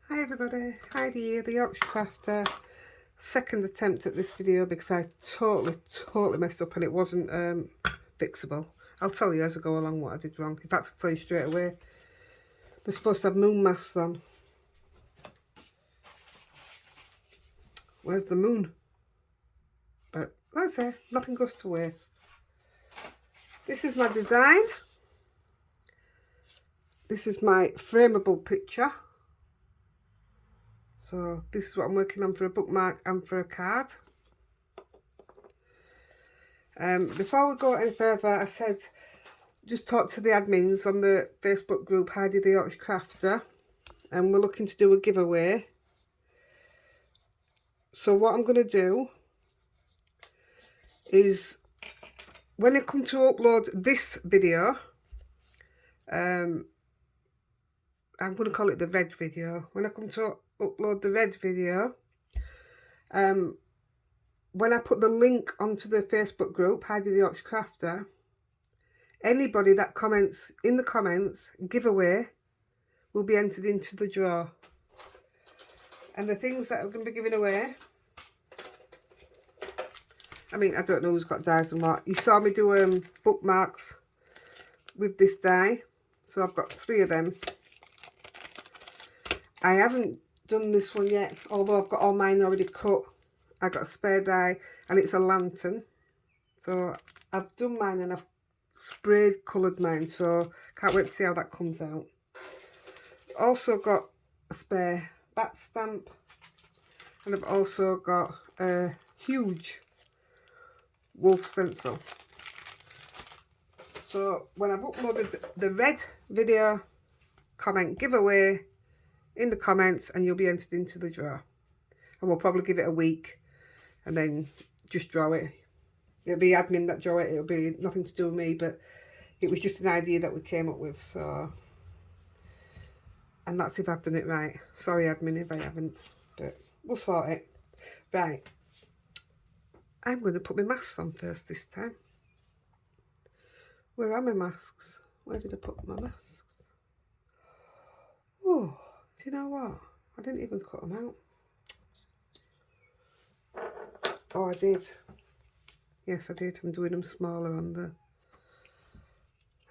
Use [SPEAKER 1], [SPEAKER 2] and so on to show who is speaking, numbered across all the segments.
[SPEAKER 1] Hi everybody, Heidi here, the Yorkshire Crafter. Second attempt at this video because I totally messed up and it wasn't fixable. I'll tell you as I go along what I did wrong. In fact, I'll tell you straight away. They're supposed to have moon masks on. Where's the moon? But like I say, nothing goes to waste. This is my design. This is my frameable picture. So this is what I'm working on for a bookmark and for a card. Before we go any further, I said just talk to the admins on the Facebook group Heidi-The Yorkshire Crafter, and we're looking to do a giveaway. So what I'm going to do is when I come to upload this video, I'm going to call it the red video. When I come to upload the red video, when I put the link onto the Facebook group Heidi-The Yorkshire Crafter, anybody that comments in the comments giveaway will be entered into the draw. And the things that I'm going to be giving away, I mean, I don't know who's got dies and what. You saw me do bookmarks with this die, so I've got 3 of them. I haven't done this one yet, although I've got all mine already cut. I got a spare die and it's a lantern. So I've done mine and I've sprayed coloured mine, so can't wait to see how that comes out. Also got a spare bat stamp, and I've also got a huge wolf stencil. So when I've uploaded the red video, comment giveaway in the comments and you'll be entered into the draw. And we'll probably give it a week and then just draw it. It'll be admin that draw it, it'll be nothing to do with me, but it was just an idea that we came up with. So, and that's if I've done it right. Sorry admin if I haven't, but we'll sort it. Right, I'm going to put my masks on first this time. Where are my masks? Where did I put my masks? Oh, do you know what? I didn't even cut them out. Oh, I did. Yes, I did. I'm doing them smaller on the...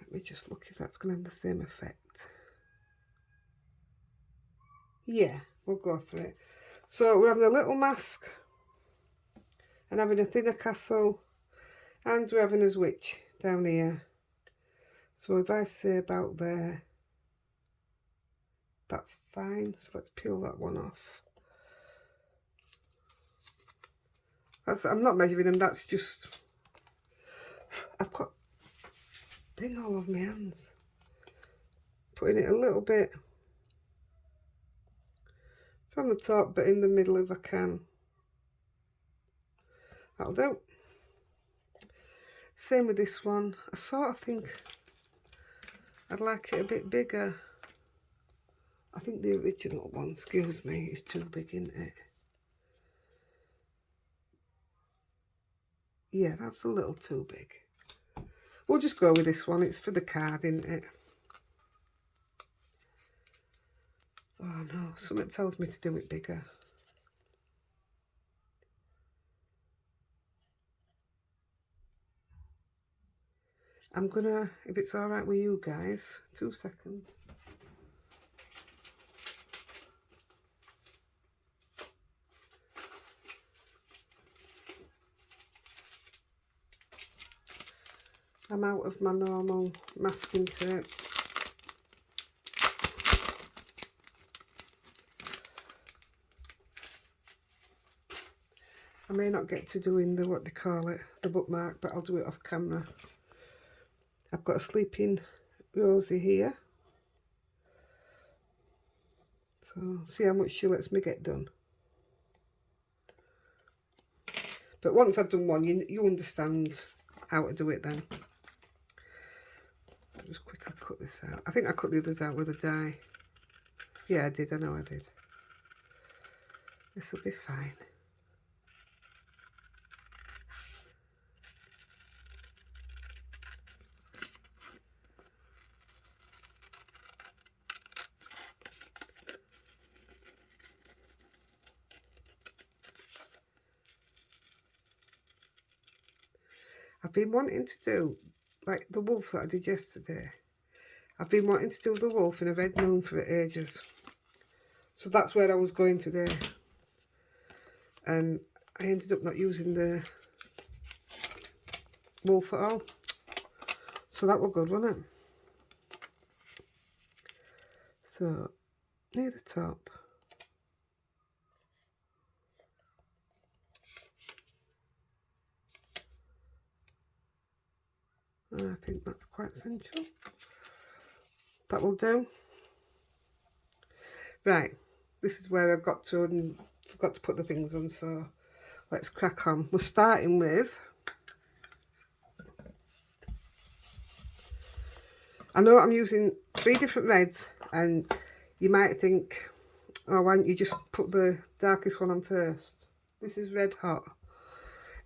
[SPEAKER 1] Let me just look if that's going to have the same effect. Yeah, we'll go for it. So we're having a little mask and having a thinner castle, and we're having a witch down here. So if I say about there, that's fine. So let's peel that one off. I'm not measuring them, that's just... I've got thing all over my hands. Putting it a little bit from the top, but in the middle if I can. That'll do. Same with this one. I sort of think I'd like it a bit bigger. I think the original one, excuse me, is too big, isn't it? Yeah, that's a little too big. We'll just go with this one. It's for the card, isn't it? Oh no, something tells me to do it bigger. I'm gonna, if it's all right with you guys, 2 seconds. I'm out of my normal masking tape. I may not get to doing the, what they call it, the bookmark, but I'll do it off camera. I've got a sleeping Rosie here. So see how much she lets me get done. But once I've done one, you understand how to do it then. I'll just quickly cut this out. I think I cut the others out with a die. Yeah, I did. I know I did. This will be fine. I've been wanting to do, like the wolf that I did yesterday. I've been wanting to do the wolf in a red moon for ages. So that's where I was going today. And I ended up not using the wolf at all. So that was good, wasn't it? So, near the top. I think that's quite central. That will do. Right, this is where I've got to and forgot to put the things on, so let's crack on. We're starting with, I know I'm using 3 different reds, and you might think, oh, why don't you just put the darkest one on first? This is red hot.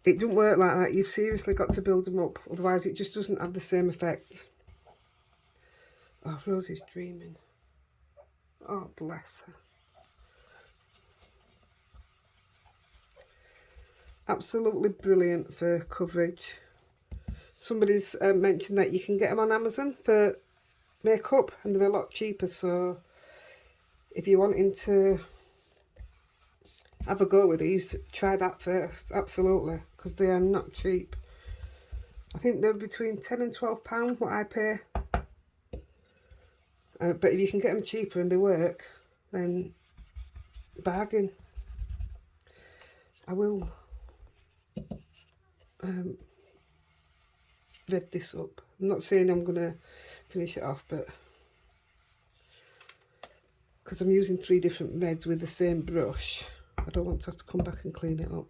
[SPEAKER 1] It doesn't work like that. You've seriously got to build them up, otherwise it just doesn't have the same effect. Oh, Rosie's dreaming. Oh, bless her. Absolutely brilliant for coverage. Somebody's mentioned that you can get them on Amazon for makeup and they're a lot cheaper, so if you're wanting to have a go with these, try that first. Absolutely, because they are not cheap. I think they're between £10 and £12 what I pay, but if you can get them cheaper and they work, then bargain. I will red this up. I'm not saying I'm gonna finish it off, but because I'm using 3 different reds with the same brush, I don't want to have to come back and clean it up.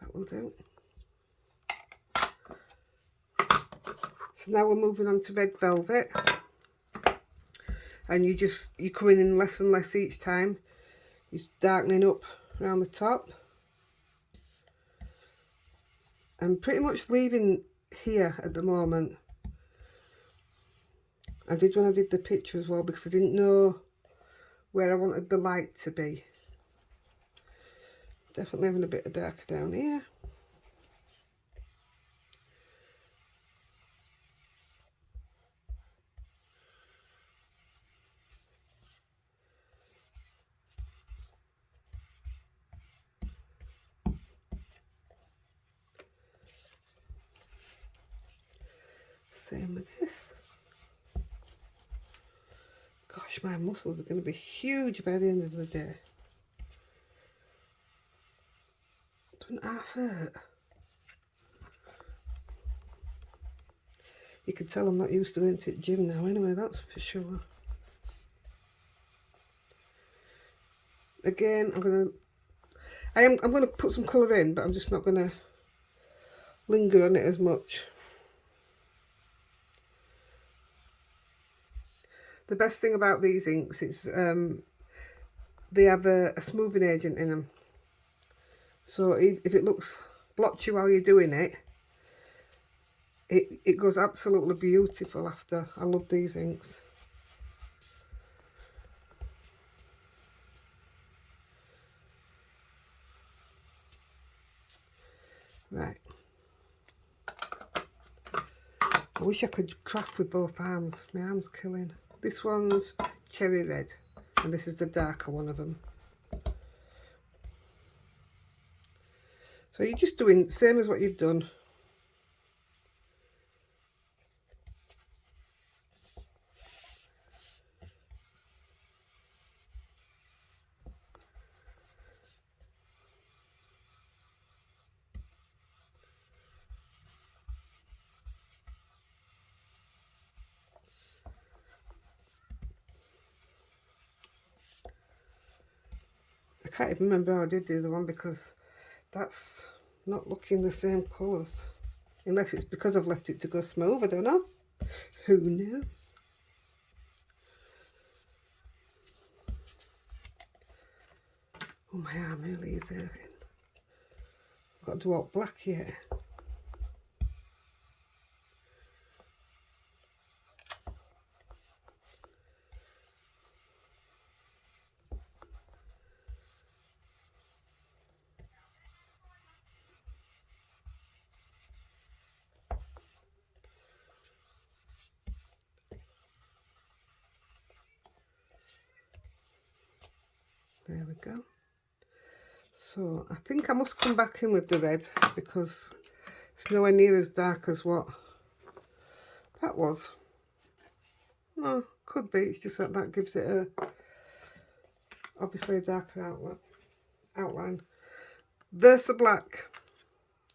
[SPEAKER 1] That will do. So now we're moving on to red velvet, and you're coming in less and less each time. You're darkening up around the top, and pretty much leaving here at the moment. I did when I did the picture as well, because I didn't know where I wanted the light to be. Definitely having a bit of darker down here. Same with this. Gosh, my muscles are going to be huge by the end of the day. Doesn't half hurt. You can tell I'm not used to going to the gym now anyway, that's for sure. Again, I'm gonna put some colour in, but I'm just not gonna linger on it as much. The best thing about these inks is they have a smoothing agent in them. So if it looks blotchy while you're doing it, it goes absolutely beautiful after. I love these inks. Right. I wish I could craft with both arms. My arm's killing. This one's cherry red, and this is the darker one of them. So you're just doing the same as what you've done. I can't even remember how I did the other one, because that's not looking the same colours. Unless it's because I've left it to go smooth, I don't know. Who knows? Oh, my arm really is hurting. I've got to do all black here. There we go. So I think I must come back in with the red because it's nowhere near as dark as what that was. No, could be. It's just that that gives it a obviously a darker outline. Versa black,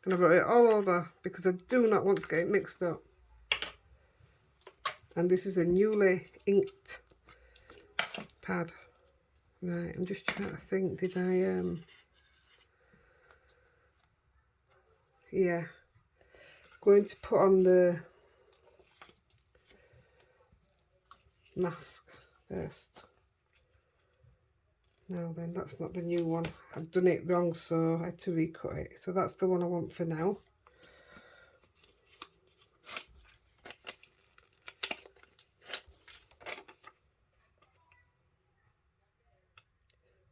[SPEAKER 1] and I wrote it all over because I do not want to get it mixed up. And this is a newly inked pad. Right, I'm just trying to think, did I yeah, going to put on the mask first. Now then, that's not the new one. I've done it wrong, so I had to recut it. So that's the one I want for now.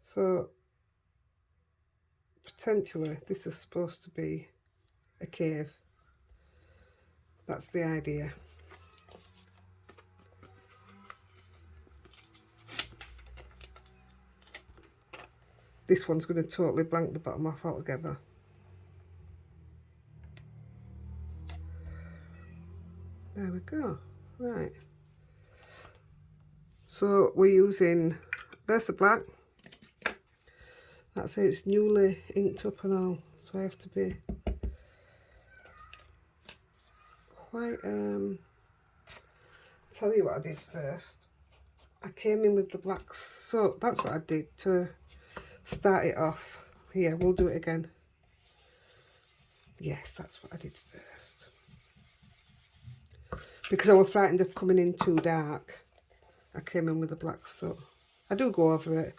[SPEAKER 1] So potentially this is supposed to be a cave. That's the idea. This one's going to totally blank the bottom off altogether. There we go. Right. So we're using Versa Black. That's it, it's newly inked up and all. So I have to be quite tell you what I did first. I came in with the black soap. That's what I did to start it off. Yeah, we'll do it again. Yes, that's what I did first. Because I was frightened of coming in too dark, I came in with the black soap. I do go over it,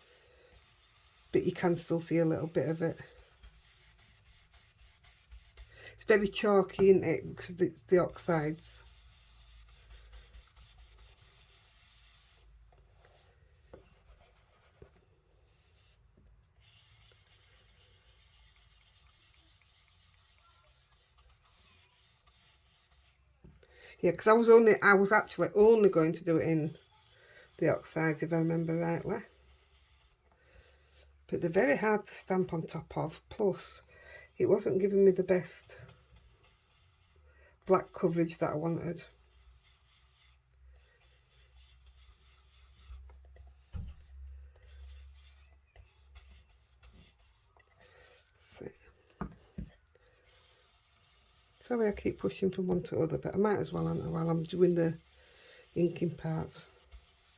[SPEAKER 1] but you can still see a little bit of it. It's very chalky, isn't it? Because it's the oxides. Yeah, because I was actually only going to do it in the oxides, if I remember rightly. But they're very hard to stamp on top of. Plus, it wasn't giving me the best black coverage that I wanted. Sorry I keep pushing from one to other, but I might as well, while I'm doing the inking parts.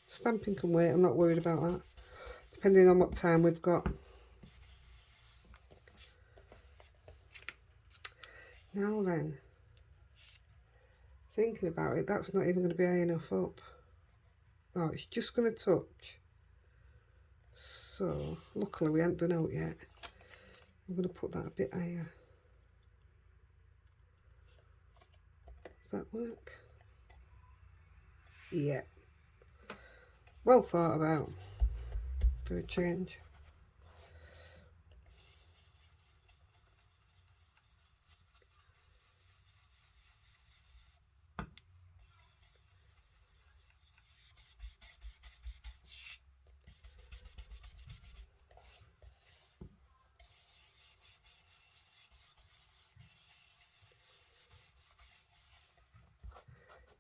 [SPEAKER 1] Stamping can wait, I'm not worried about that, depending on what time we've got. Now then, thinking about it, that's not even going to be high enough up. Oh, it's just going to touch. So, luckily we haven't done out yet. I'm going to put that a bit higher. Does that work? Yeah. Well thought about for a change.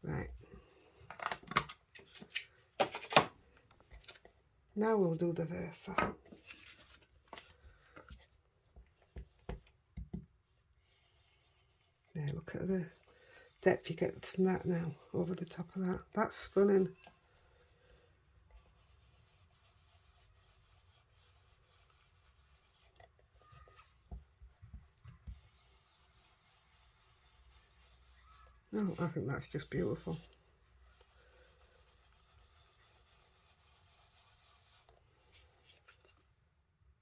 [SPEAKER 1] Right. Now we'll do the Versa. Yeah, look at the depth you get from that now, over the top of that. That's stunning. Oh, I think that's just beautiful.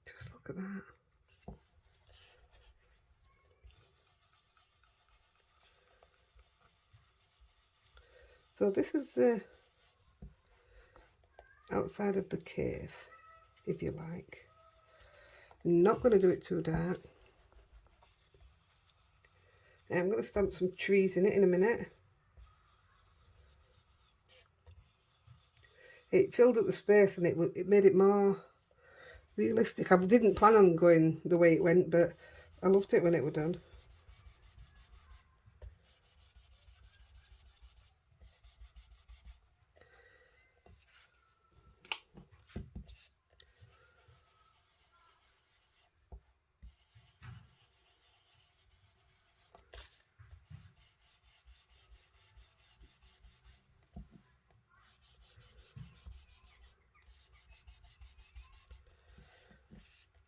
[SPEAKER 1] Just look at that. So this is the outside of the cave, if you like. I'm not going to do it too dark. I'm going to stamp some trees in it in a minute. It filled up the space and it made it more realistic. I didn't plan on going the way it went, but I loved it when it was done.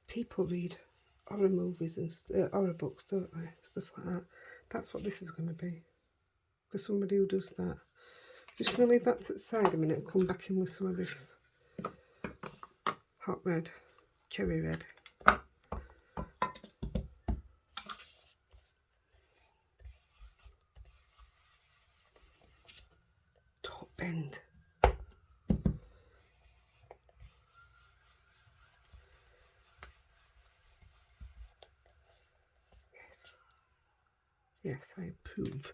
[SPEAKER 1] People read horror movies and horror books, don't they? Stuff like that. That's what this is going to be. For somebody who does that. Just going to leave that to the side a minute and come back in with some of this hot red, cherry red. Don't bend. Yes, I approve.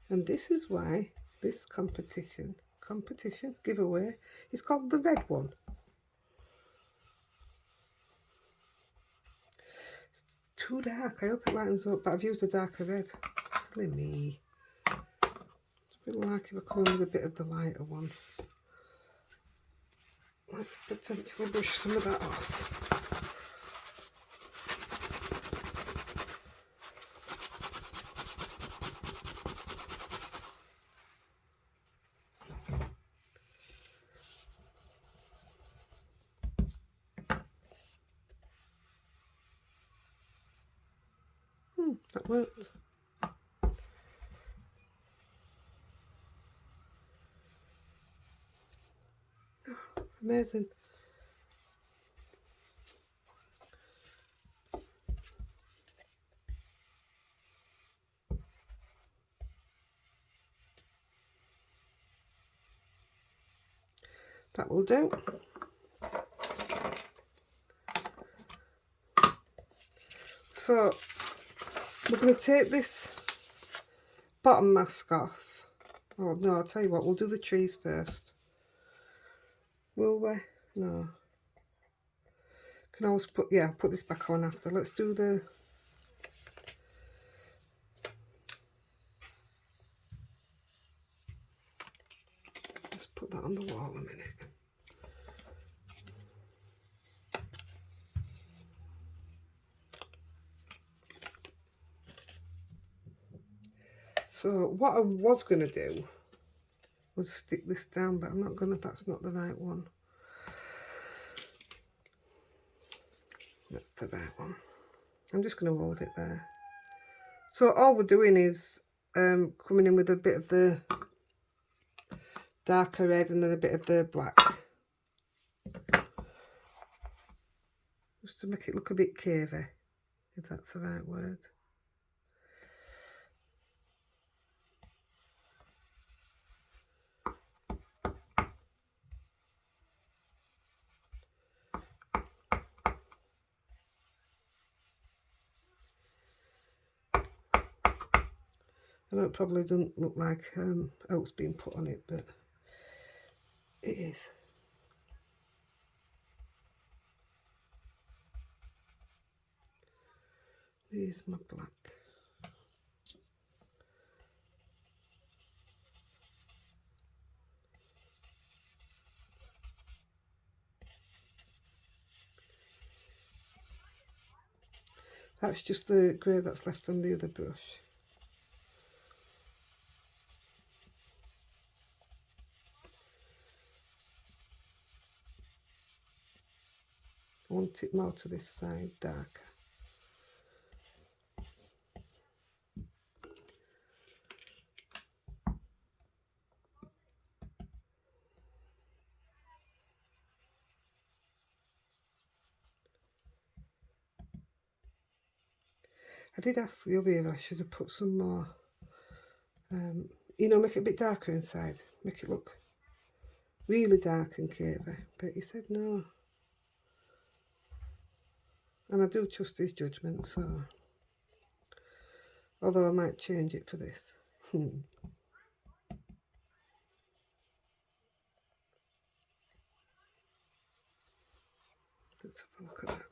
[SPEAKER 1] And this is why this competition giveaway is called the red one. It's too dark. I hope it lightens up, but I've used a darker red. Silly me. It's a bit like if I come in with a bit of the lighter one. Let's potentially brush some of that off. That worked. Oh, amazing. That will do. So we're going to take this bottom mask off. Oh no, I'll tell you what, we'll do the trees first. Will we? No. Can always put, yeah, put this back on after. Let's do the... Let's put that on the wall a minute. So what I was going to do was stick this down, but I'm not going to, that's not the right one. That's the right one. I'm just going to hold it there. So all we're doing is coming in with a bit of the darker red and then a bit of the black. Just to make it look a bit cavey, if that's the right word. I know it probably doesn't look like oats being put on it, but it is. Here's my black. That's just the grey that's left on the other brush. I want it more to this side, darker. I did ask the other if I should have put some more you know, make it a bit darker inside. Make it look really dark and cavey. But he said no. And I do trust his judgment, so... Although I might change it for this. Let's have a look at that.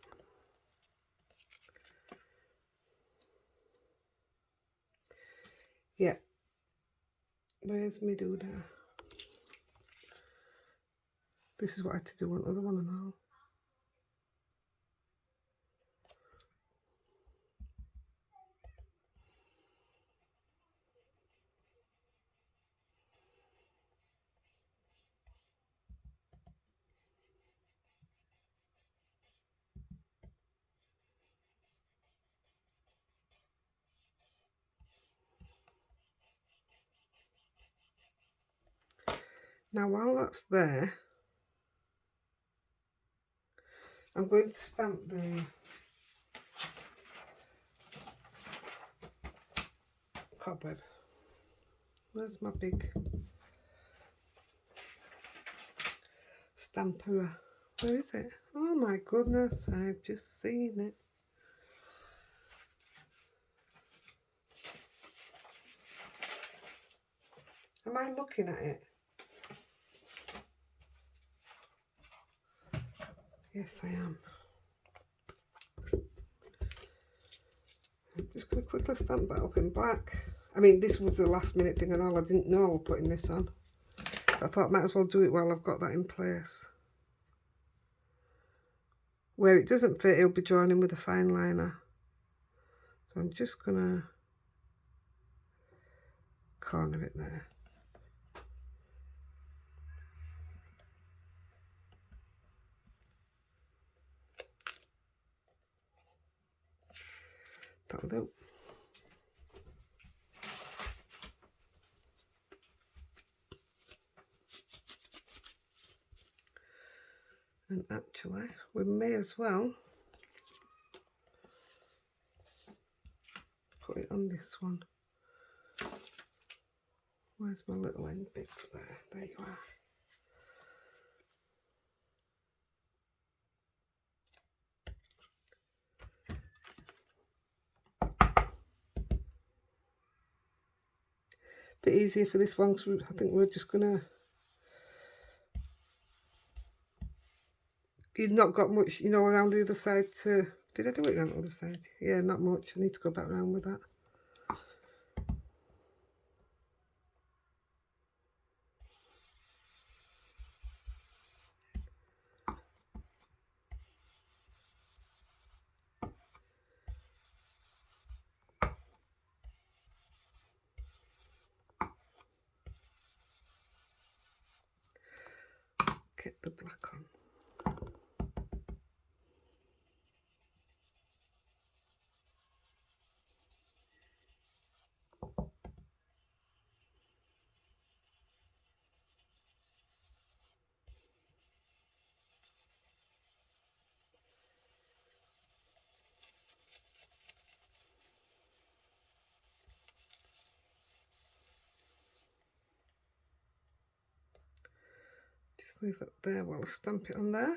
[SPEAKER 1] Yeah. Where's my doodah? This is what I had to do on the other one and all. Now while that's there, I'm going to stamp the cobweb. Where's my big stamper? Where is it? Oh my goodness, I've just seen it. Am I looking at it? Yes, I am. I'm just going to quickly stamp that up in black. I mean, this was the last minute thing and all. I didn't know I was putting this on. I thought I might as well do it while I've got that in place. Where it doesn't fit, it'll be drawn in with a fine liner. So I'm just going to corner it there. That'll do. And actually, we may as well put it on this one. Where's my little end bit there? There you are. Bit easier for this one because I think we're just gonna... You've not got much, you know, around the other side to... Did I do it around the other side? Yeah, not much. I need to go back around with that. Get the black on. Just leave it there while I stamp it on there.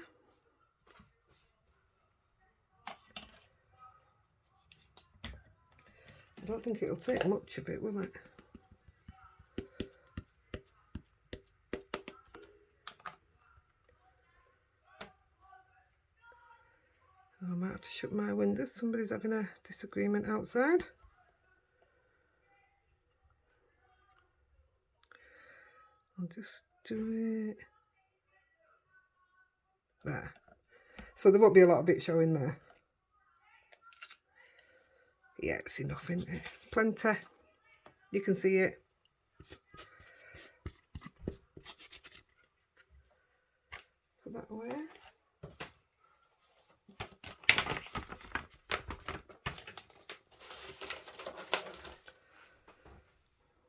[SPEAKER 1] I don't think it'll take much of it, will it? I might have to shut my windows. Somebody's having a disagreement outside. I'll just do it there. So there won't be a lot of it showing there. Yeah, it's enough, isn't it? Plenty. You can see it. Put that away.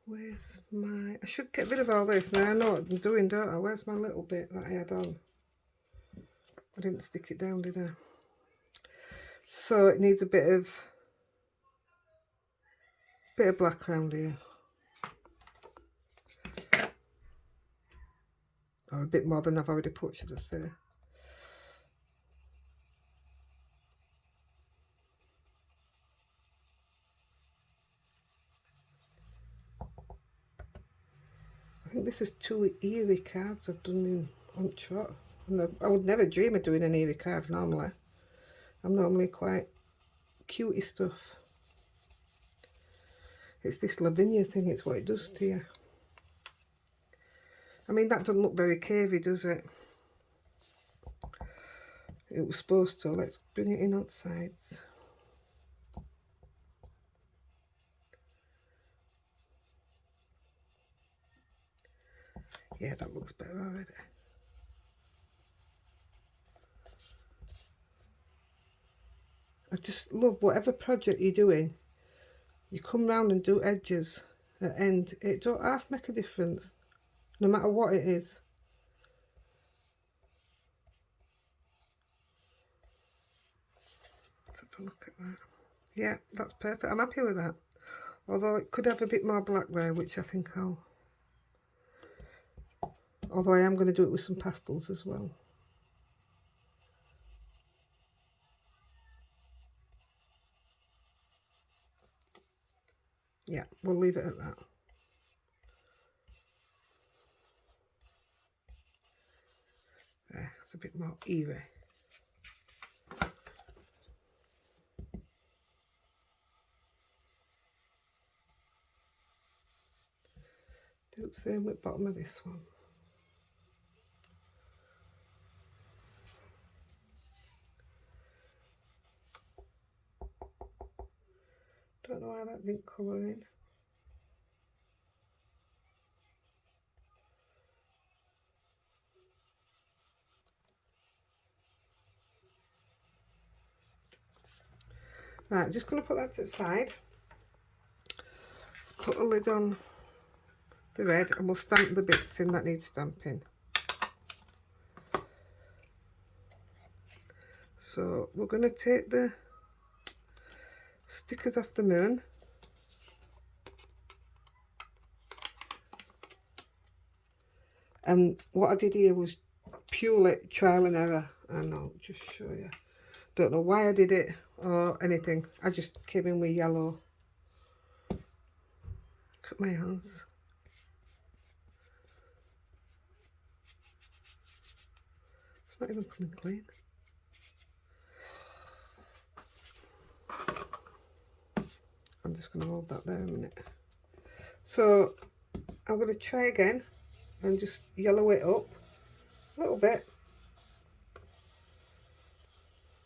[SPEAKER 1] Where's my... I should get rid of all this now. I know what I'm doing, don't I? Where's my little bit that I had on? I didn't stick it down, did I? So it needs a bit of black around here. or a bit more than I've already put, should I say. I think this is 2 eerie cards I've done in on trot. And I would never dream of doing an eerie card normally. I'm normally quite cutie stuff. It's this lavinia thing, it's what it does to you. I mean, that doesn't look very cavey, does it? It was supposed to. Let's bring it in on sides. Yeah, that looks better already. I just love whatever project you're doing, you come round and do edges at end. It don't half make a difference, no matter what it is. Let's have a look at that. Yeah, that's perfect. I'm happy with that. Although it could have a bit more black there, which I think I'll... Although I am going to do it with some pastels as well. Yeah, we'll leave it at that. There, it's a bit more eerie. Do the same with the bottom of this one. Don't know why that didn't colour in. Right, I'm just going to put that to the side. Let's put a lid on the red and we'll stamp the bits in that need stamping. So we're going to take the stickers off the moon. And what I did here was purely trial and error, and I'll just show you. Don't know why I did it or anything. I just came in with yellow. Look at my hands. It's not even coming clean. I'm just going to hold that there a minute. So I'm going to try again and just yellow it up a little bit.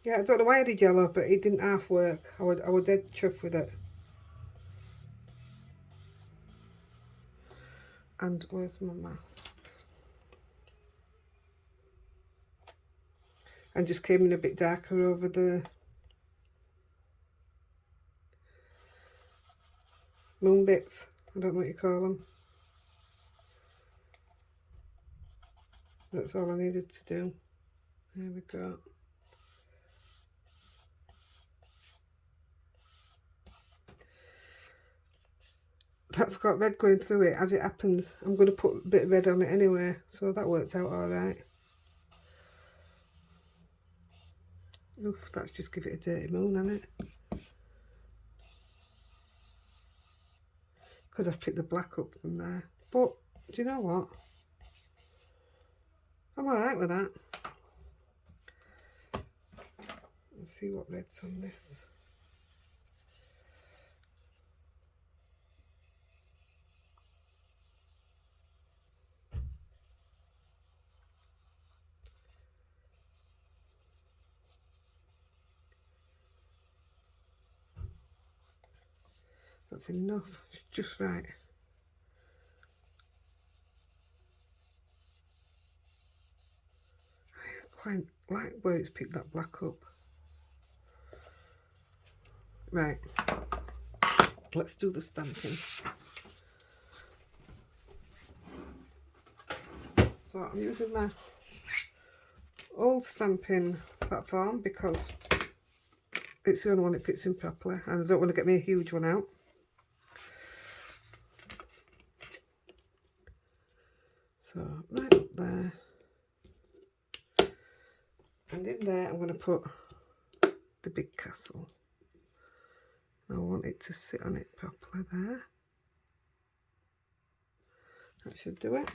[SPEAKER 1] Yeah, I don't know why I did yellow, but it didn't half work. I would dead chuffed with it. And where's my mask? And just came in a bit darker over the moon bits. I don't know what you call them. That's all I needed to do. There we go. That's got red going through it. As it happens, I'm going to put a bit of red on it anyway, so that worked out all right. Oof, that's just give it a dirty moon, hasn't it? Because I've picked the black up from there. But do you know what? I'm all right with that. Let's see what red's on this. That's enough, it's just right. I quite like where it's picked that black up. Right, let's do the stamping. So I'm using my old stamping platform because it's the only one that fits in properly, and I don't want to get me a huge one out. So right up there. And in there I'm going to put the big castle. I want it to sit on it properly there. That should do it.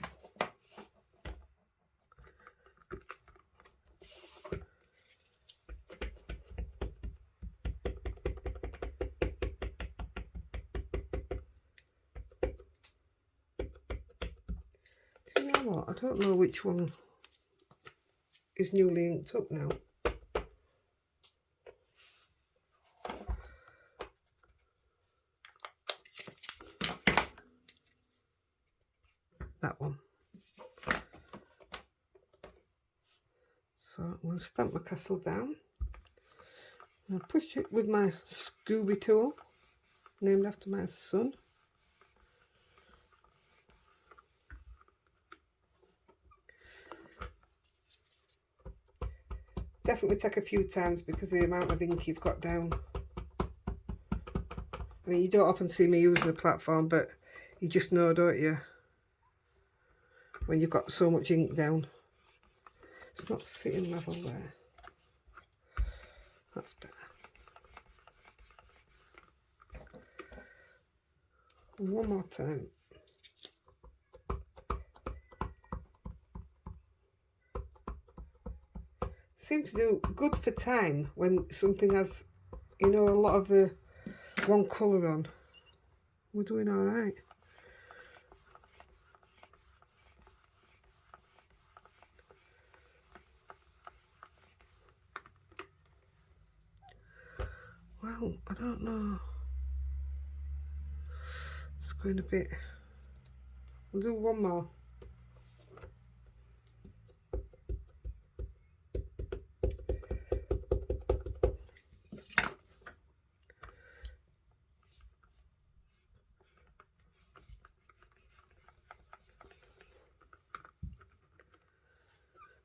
[SPEAKER 1] Do you know what? I don't know which one is newly inked up now. That one. So I'm going to stamp my castle down. I'll push it with my Scooby tool, named after my son. Definitely take a few times because the amount of ink you've got down. I mean, you don't often see me using the platform, but you just know, don't you, when you've got so much ink down. It's not sitting level there. That's better. And one more time. Seems to do good for time when something has, you know, a lot of the one colour on. We're doing all right. Well, I don't know. It's going a bit. We'll do one more.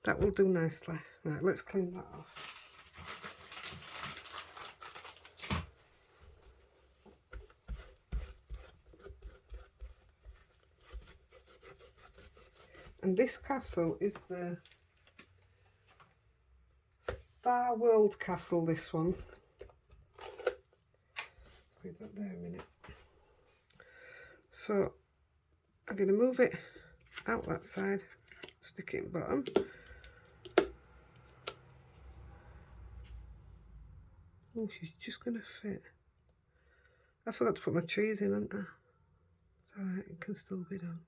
[SPEAKER 1] That will do nicely. Right, let's clean that off. And this castle is the Far World Castle, this one. Let's leave that there a minute. So I'm going to move it out that side, stick it in bottom. Oh, she's just going to fit. I forgot to put my trees in, hadn't I? It's alright, it can still be done.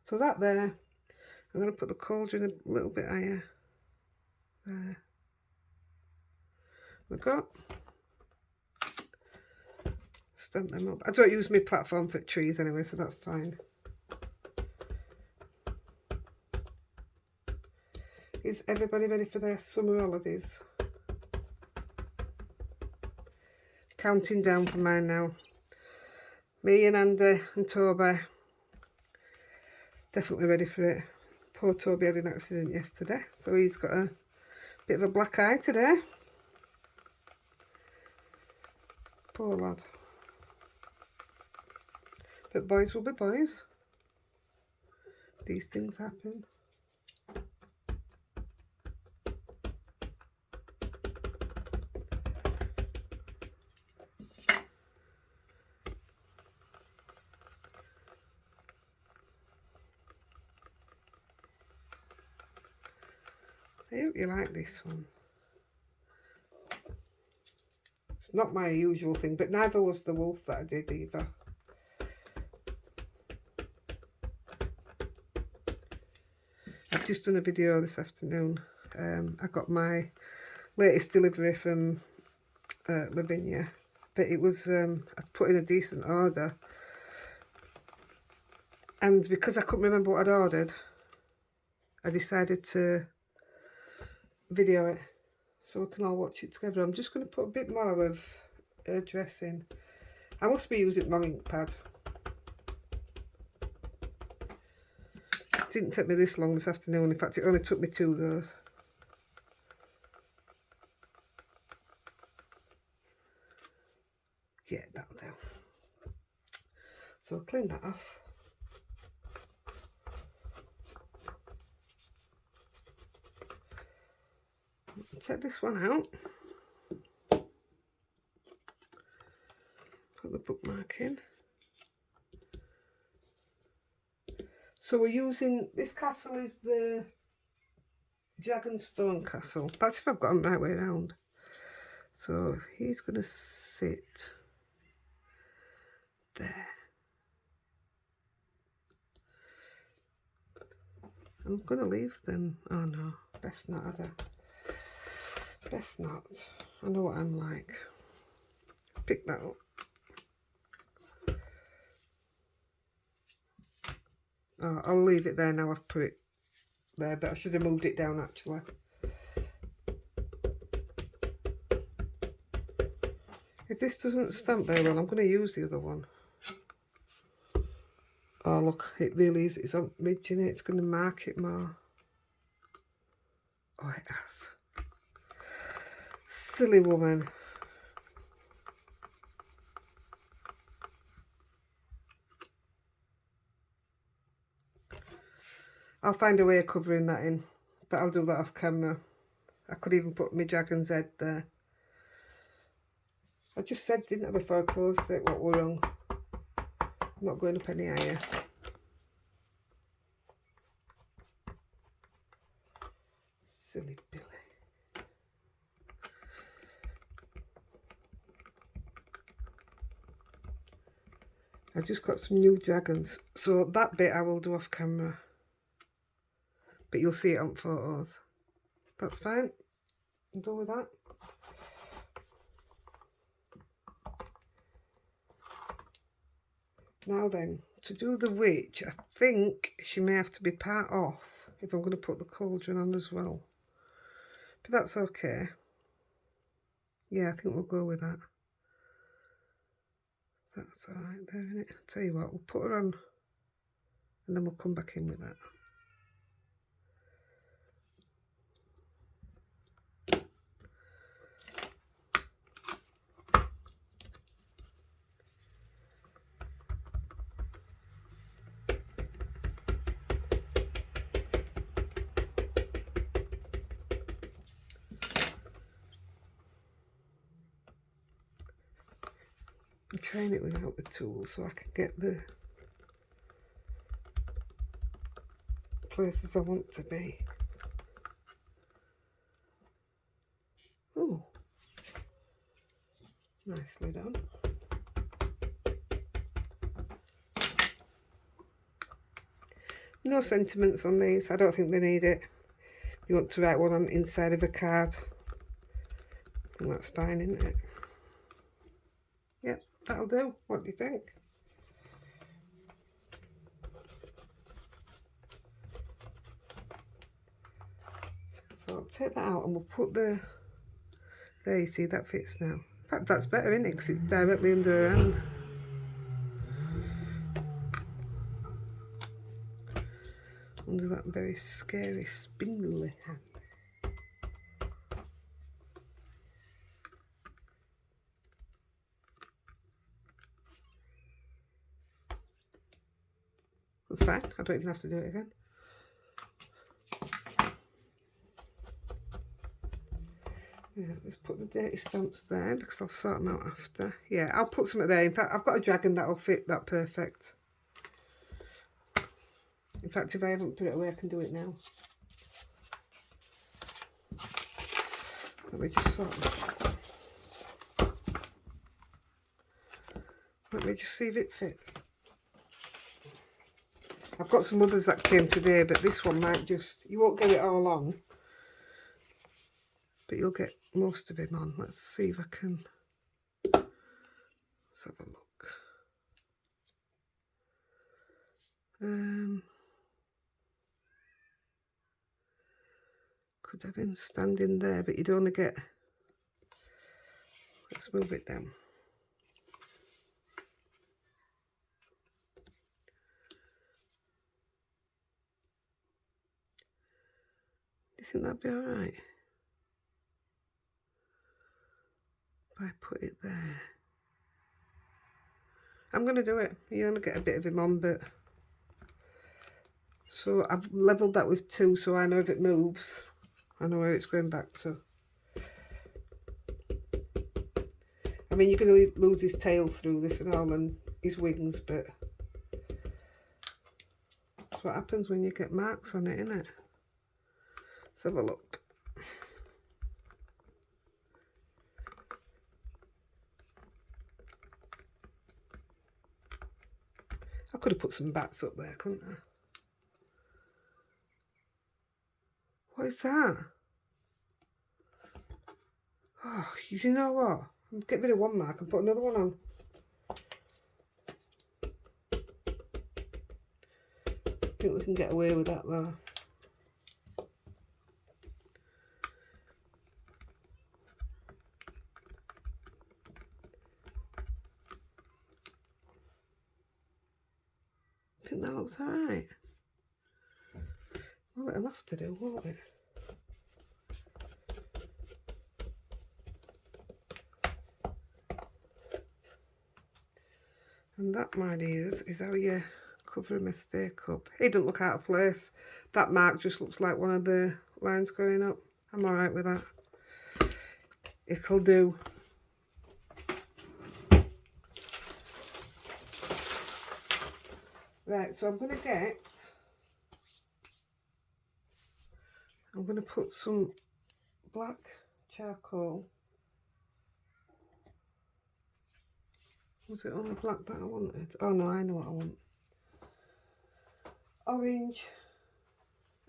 [SPEAKER 1] So that there, I'm going to put the cauldron a little bit higher. There. We go. Stamp them up. I don't use my platform for trees anyway, so that's fine. Is everybody ready for their summer holidays? Counting down for mine now. Me and Andy and Toby, definitely ready for it. Poor Toby had an accident yesterday, so he's got a bit of a black eye today. Poor lad. But boys will be boys. These things happen. I hope you like this one. It's not my usual thing, but neither was the wolf that I did either. I've just done a video this afternoon. I got my latest delivery from Lavinia, but it was, I'd put in a decent order. And because I couldn't remember what I'd ordered, I decided to video it so we can all watch it together. I'm just going to put a bit more of her dress in. I must be using wrong ink pad. It didn't take me this long this afternoon. In fact, it only took me 2 goes. Yeah, that'll do. So I'll clean that off. take this one out. Put the bookmark in. So we're using, this castle is the Dragonstone castle. That's if I've got them right way around. So he's going to sit there. I'm going to leave them. Oh no, best not, Ada. Best not. I know what I'm like. Pick that up. Oh, I'll leave it there now. I've put it there, but I should have moved it down actually. If this doesn't stamp very well, I'm going to use the other one. Oh look, it really is. It's on ridge in it. It's going to mark it more. Oh, it has. Silly woman. I'll find a way of covering that in, but I'll do that off camera. I could even put my dragon's head there. I just said, didn't I, before I closed it, what were wrong. I'm not going up any higher. Silly Billy. I just got some new dragons, so that bit I will do off camera. But you'll see it on photos. That's fine. I'm done with that. Now then, to do the witch, I think she may have to be part off if I'm going to put the cauldron on as well. But that's okay. Yeah, I think we'll go with that. That's alright there, isn't it? I'll tell you what, we'll put her on and then we'll come back in with that. I'm trying it without the tools so I can get the places I want to be. Oh, nicely done. No sentiments on these. I don't think they need it. You want to write one on the inside of a card, and that's fine, isn't it? Yep, that'll do. What do you think? So I'll take that out and we'll put the, there, you see that fits now. In fact, that's better, isn't it? Because it's directly under her hand. Under that very scary, spindly hand. That's fine, I don't even have to do it again. Yeah, let's put the dirty stamps there because I'll sort them out after. Yeah, I'll put some there. In fact, I've got a dragon that'll fit that perfect. In fact, if I haven't put it away, I can do it now. Let me just sort this out. Let me just see if it fits. I've got some others that came today, but this one might just, you won't get it all on, but you'll get most of him on. Let's see if I can, let's have a look. Could have him standing there, but you'd only get, let's move it down. Do you think that'd be alright? If I put it there. I'm going to do it. You only get a bit of him on, but... So I've levelled that with 2, so I know if it moves, I know where it's going back to. mean, you're going to lose his tail through this and all, and his wings, but that's what happens when you get marks on it, isn't it? Let's have a look. I could have put some bats up there, couldn't I? What is that? Oh, you know what? I'll get rid of one mark and put another one on. I think we can get away with that though. I think that looks alright. Well, it'll have to do, won't it? And that, my dears, is how you cover a mistake up. It doesn't look out of place. That mark just looks like one of the lines going up. I'm alright with that. It'll do. Right, so I'm going to put some black charcoal. Was it only black that I wanted? Oh no, I know what I want. Orange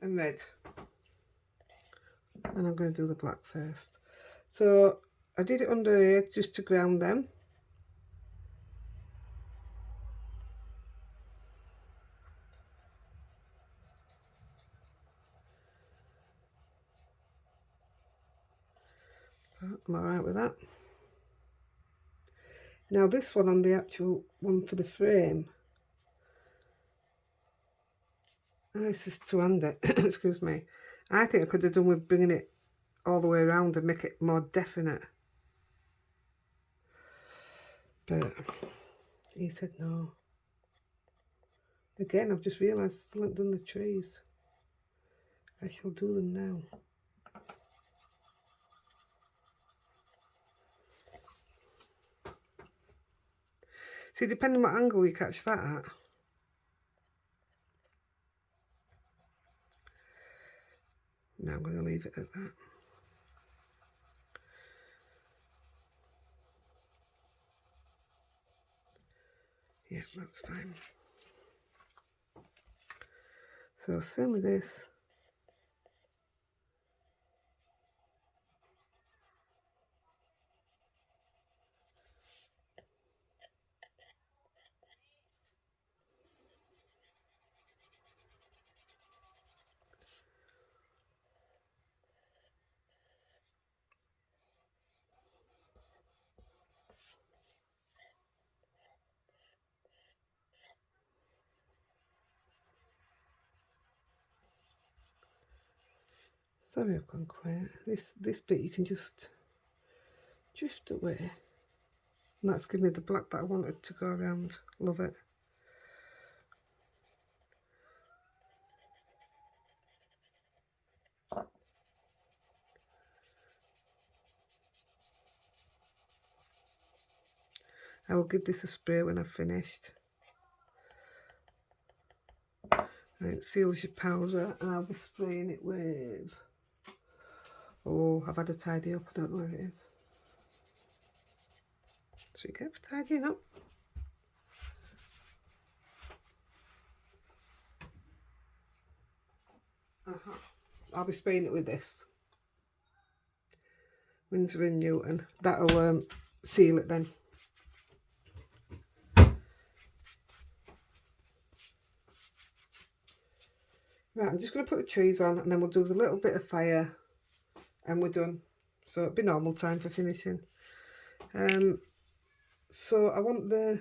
[SPEAKER 1] and red. And I'm going to do the black first. So I did it under here just to ground them. I'm alright with that. Now this one on the actual one for the frame, this is two-handed, excuse me. I think I could have done with bringing it all the way around and make it more definite. But he said no. Again, I've just realised I still haven't done the trees. I shall do them now. See, depending on what angle you catch that at. Now I'm going to leave it at that. Yeah, that's fine. So same with this. Sorry I've gone quiet. This bit you can just drift away. And that's giving me the black that I wanted to go around. Love it. I will give this a spray when I've finished. And it seals your powder, and I'll be spraying it with... Oh, I've had a tidy up, I don't know where it is. So you get for tidying up. I'll be spraying it with this. Winsor & Newton. That'll seal it then. Right, I'm just going to put the trees on, and then we'll do the little bit of fire and we're done. So it'll be normal time for finishing. So I want the...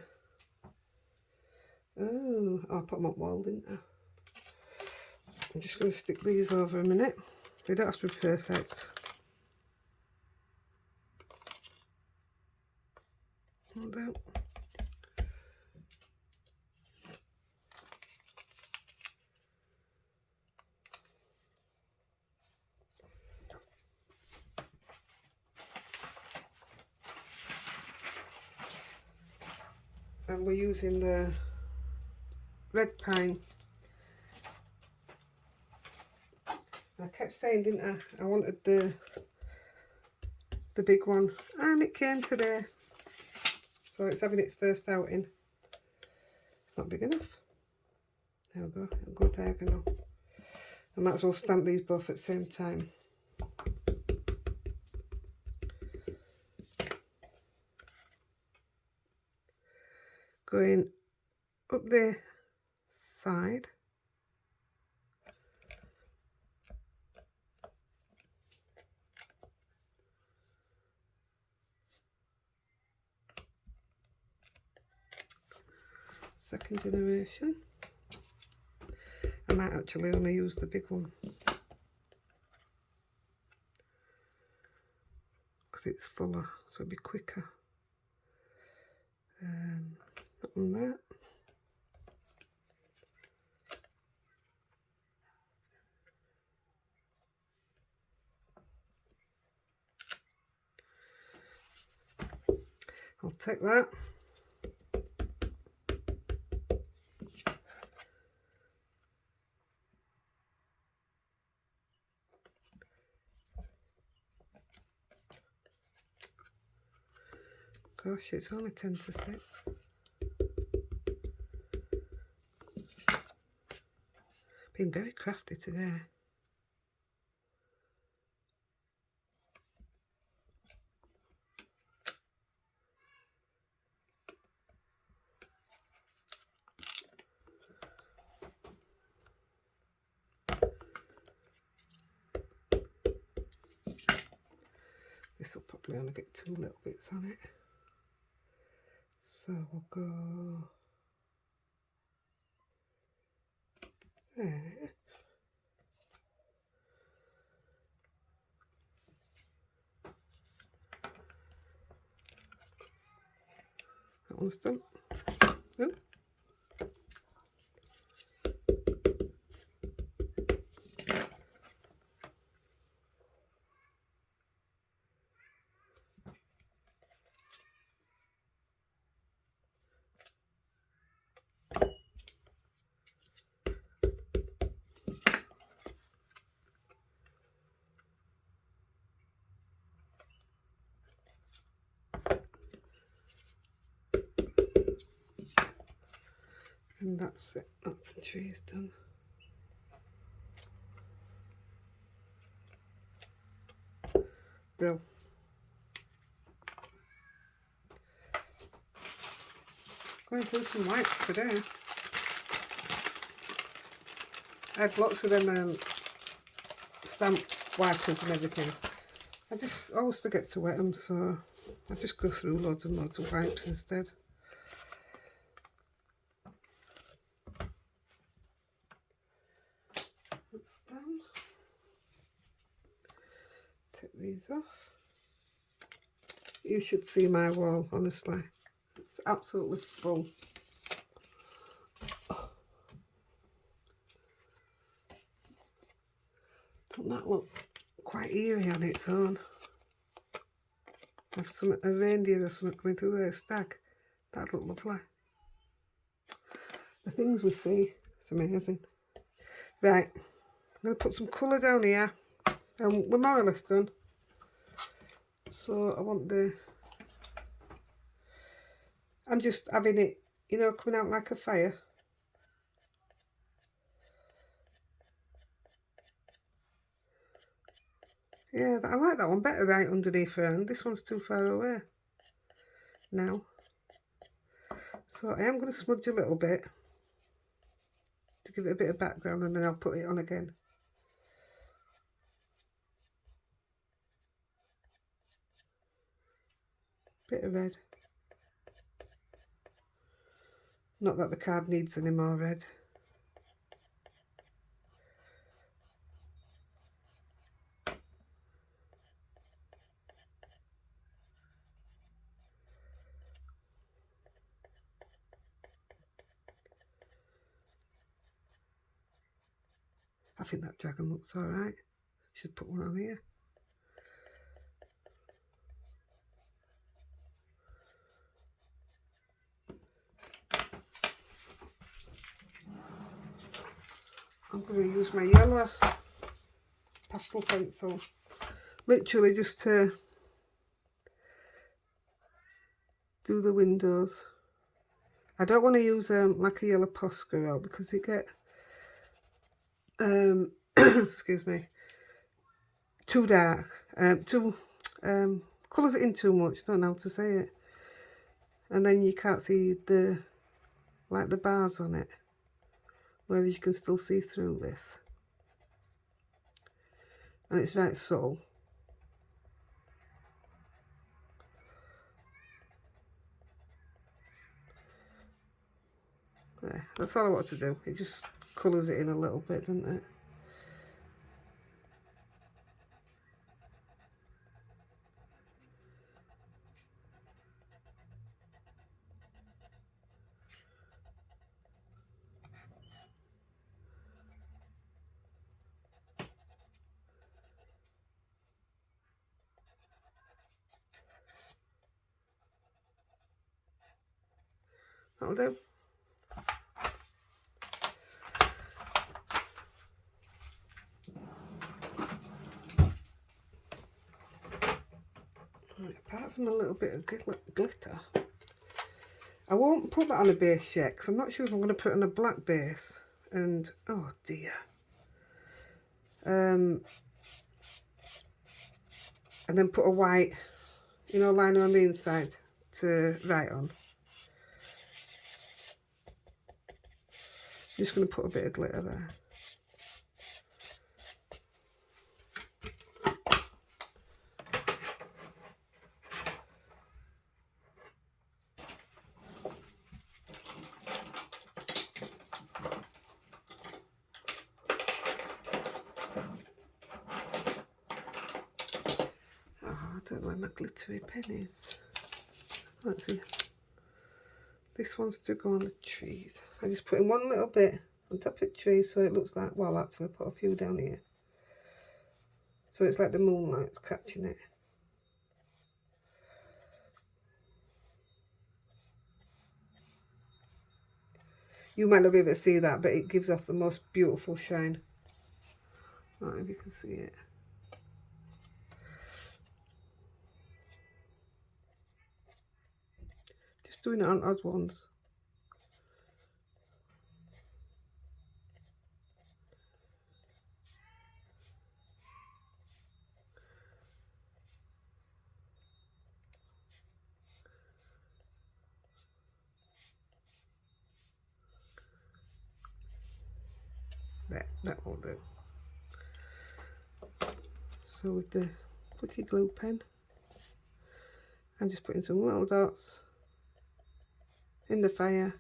[SPEAKER 1] Oh, I put them up wall, didn't I? I'm just going to stick these over a minute. They don't have to be perfect. Hold out. and we're using the red pine. I kept saying, didn't I wanted the big one, and it came today. So it's having its first outing. It's not big enough. There we go, it'll go diagonal. I might as well stamp these both at the same time. Going up the side. Second generation. I might actually only use the big one because it's fuller, so it'll be quicker. That one there. I'll take that. Gosh, it's only 10 to 6. Been very crafty today. This will probably only get 2 little bits on it. So we'll go there. That one's done. Nope. And that's it, that's the trees done. Brill. Going through some whites today. I have lots of them stamp wipers and everything. I just always forget to wet them, so I just go through loads and loads of wipes instead. That's them. Take these off. You should see my wall, honestly. It's absolutely full. Oh. Doesn't that look quite eerie on its own? Have a reindeer or something coming through there, a stag. That'd look lovely. The things we see, it's amazing. Right, I'm going to put some colour down here. We're more or less done. So I want I'm just having it, you know, coming out like a fire. Yeah, I like that one better right underneath her hand. This one's too far away now. So I am going to smudge a little bit to give it a bit of background, and then I'll put it on again. Bit of red. Not that the card needs any more red. I think that dragon looks alright. Should put one on here. I'm going to use my yellow pastel pencil, literally just to do the windows. I don't want to use like a yellow Posca out because you get excuse me, too dark, too colours it in too much. I don't know how to say it, and then you can't see the like the bars on it, whereas you can still see through this, and it's very subtle. Yeah, that's all I want to do. It just colours it in a little bit, doesn't it? That'll do. Right, apart from a little bit of glitter, I won't put that on a base yet because I'm not sure if I'm going to put it on a black base. And oh dear. And then put a white, you know, liner on the inside to write on. I'm just going to put a bit of glitter there. Oh, I don't know where my glittery pen is. Let's see. This one's to go on the trees. I just put in one little bit on top of the tree so it looks like, well, actually I put a few down here. So it's like the moonlight's catching it. You might not be able to see that, but it gives off the most beautiful shine. I don't know if you can see it. Just doing it on odd ones. There, that will do. So with the quickie glue pen, I'm just putting some little dots in the fire.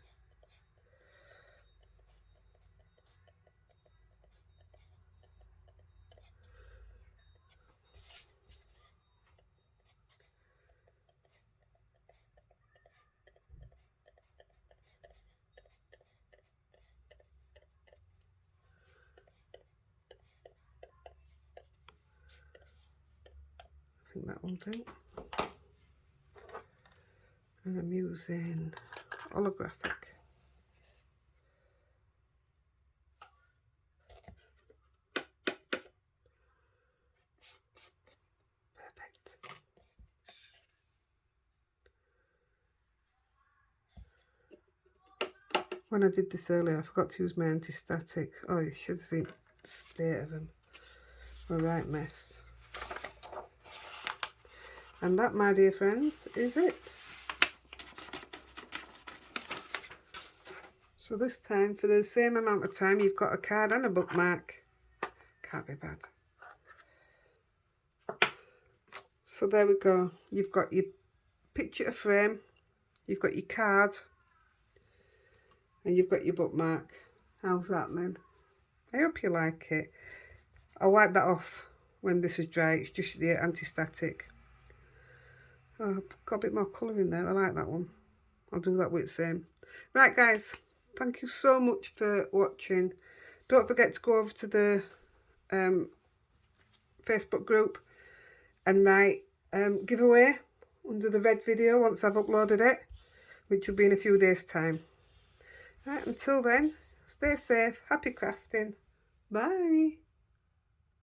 [SPEAKER 1] I think that will do. And I'm using holographic. Perfect. When I did this earlier, I forgot to use my anti-static. Oh, you should have seen the state of them. A right mess. And that, my dear friends, is it. So this time, for the same amount of time, you've got a card and a bookmark. Can't be bad. So there we go. You've got your picture frame, you've got your card, and you've got your bookmark. How's that then? I hope you like it. I'll wipe that off when this is dry. It's just the anti-static. Oh, I've got a bit more colour in there. I like that one. I'll do that with the same. Right, guys. Thank you so much for watching. Don't forget to go over to the Facebook group and write giveaway under the red video once I've uploaded it, which will be in a few days' time. Right, until then, stay safe, happy crafting. Bye.